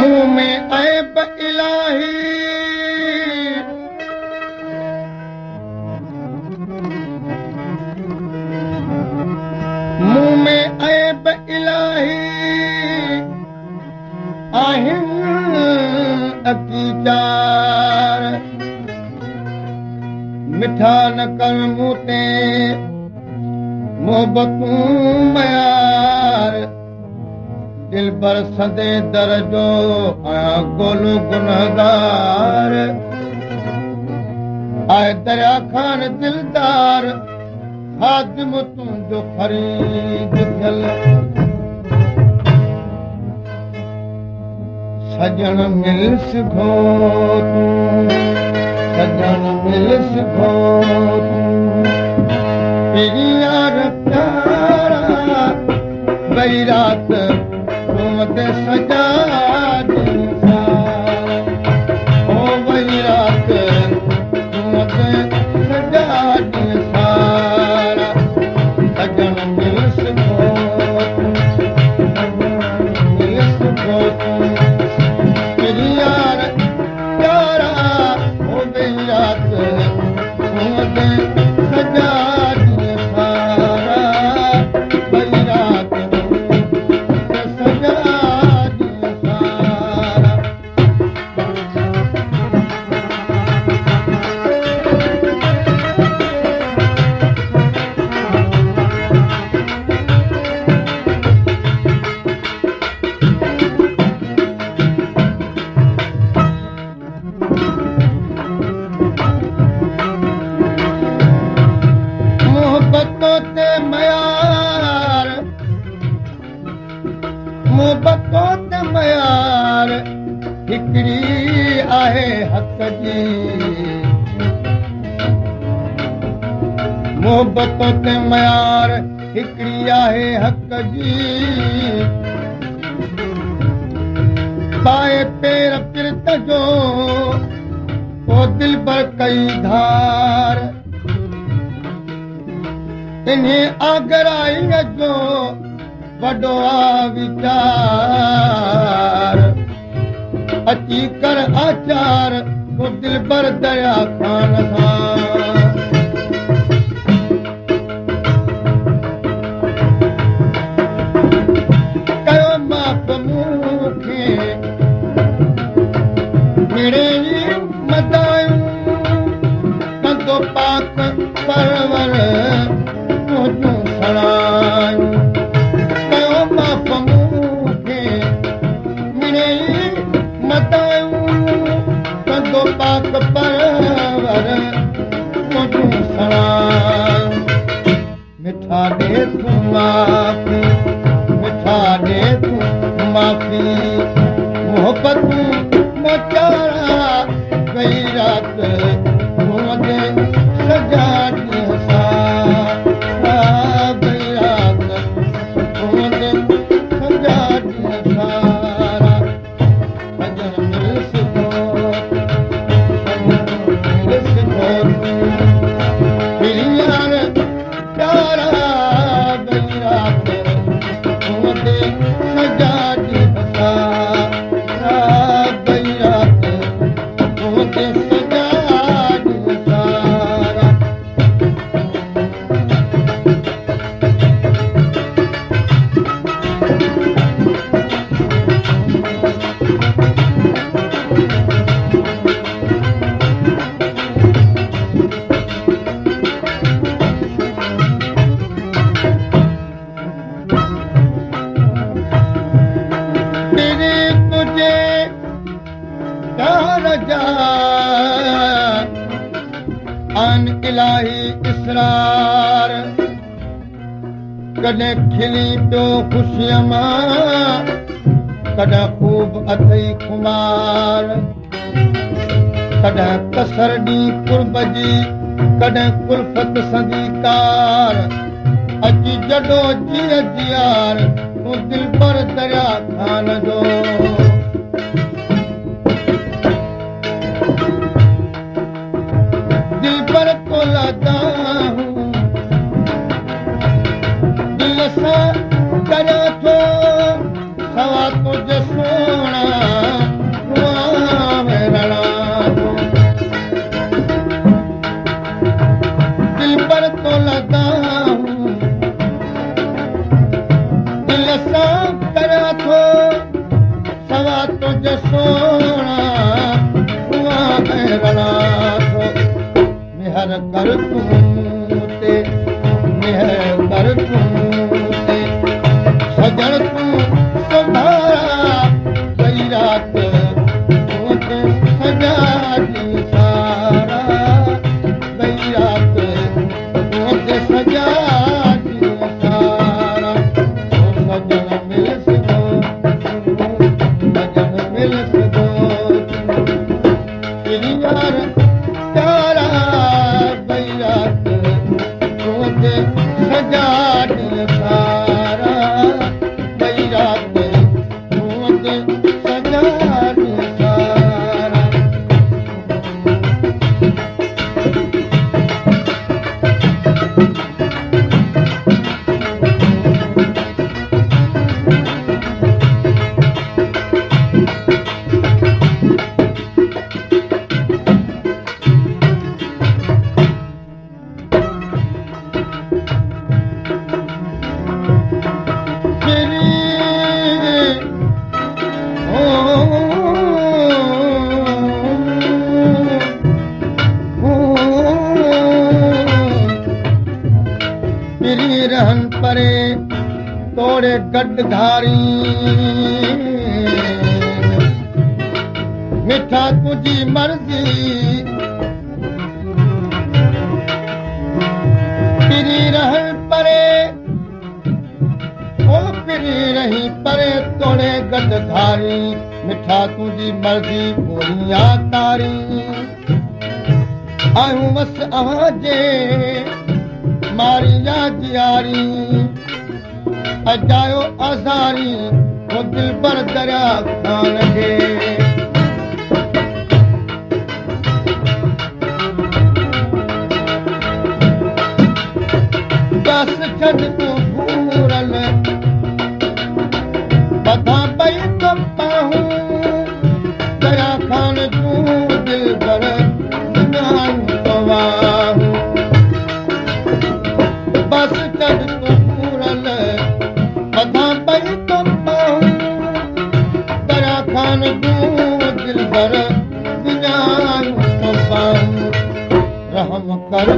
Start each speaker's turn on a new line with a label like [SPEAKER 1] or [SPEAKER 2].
[SPEAKER 1] मुंह में ऐब इलाही मुंह में ऐब इलाही आहिनि अकीचार मिठा न कर मूं ते मोहबतूं मयार दिल पर सदे दरजो आया गोलू गुनहगार आए दरिया खान दिलदार खादिम तुंहिंजो ख़रीद थियल सजण मिल सिखो तूं सजण मिल सिखो तूं यार प्यारा बई रात ते सजा ओ वही रात ते सजा सारा सजन मिल सिखो मेरी यार प्यारा ओ वही रात ते सजा सारा वही रात मोहबतों ते मयार हिकड़ी आहे हक़ जी मोहबतों ते मयार हिकड़ी आहे हक़ जी पाए पेर पिरत जो ओ दिल पर कई धार इन्हें आगराई जो वॾो आ वीचार अची कर आचार को दिल भर दया खान सां कयो माफ़ मूंखे मिड़े मदायूं कंदो पाक परवर तुंहिंजूं सड़ायूं पाक परवर तुझूं सड़ायूं मिठा ॾे तूं माफ़ी मिठा ॾे तूं माफ़ी मोहबतूं मोचारा गई रात मुंहं ते सजा ॾींहं सारा गई रात मुंहं ते सजा ॾींहं सारा सजण मिल सिखो यार प्यारा गई रात मुंहं ते सजा ॾींहं सारा गई रात मुंहं ते सजा ॾींहं सारा आन इलाही इसरार कॾहिं खिली पियो ख़ुशीअ मां कॾहिं ख़ूब अथई खुमार कॾहिं कसर ॾींहुं कुर्ब जी कॾहिं कुल्फत सदी कार अची जॾो जीअ जियार तूं दिल पर दरिया खान जो दिल पर को लदा हूं दिल सां करियां थो सवा तुंहिंजे सोणा में रड़ां थो दिल पर तो लॻां दिल सां करियां थो सवा तुंहिंजे सोणा में रड़ां थो मेहर कर तूं ते मेहर कर तूं ते सजण तूं सुभारा कई रात तूं ते सजा ॾींहुं सारा कई रात तूं ते सजा ॾींहुं सारा सजण मिल सघो सजण मिल सघो यार प्यारा कई रात तूं ते सजा ॾींहुं सारा कई रात तूं ते सजा ॾींहुं सारा फिरी रहन परे तोड़े गॾ धारी मिठा तुंहिंजी मर्ज़ी फिरी रहन परे ओ फिरी रही परे तोड़े गॾ धारी मिठा तुंहिंजी मर्ज़ी बोलियां तारी आयूं बस अवाजे मारी या जियारी अजायो आज़ारी वो दिल पर दरिया खान खे बस छॾ तूं घूरल बधा पई तो पाहूं दरिया खान जूं दिल पर वाहूं बस छॾ तूं घूरल बधा पई तो पाहूं दरिया खान जूं दिल पर तो पाहूं रहम कर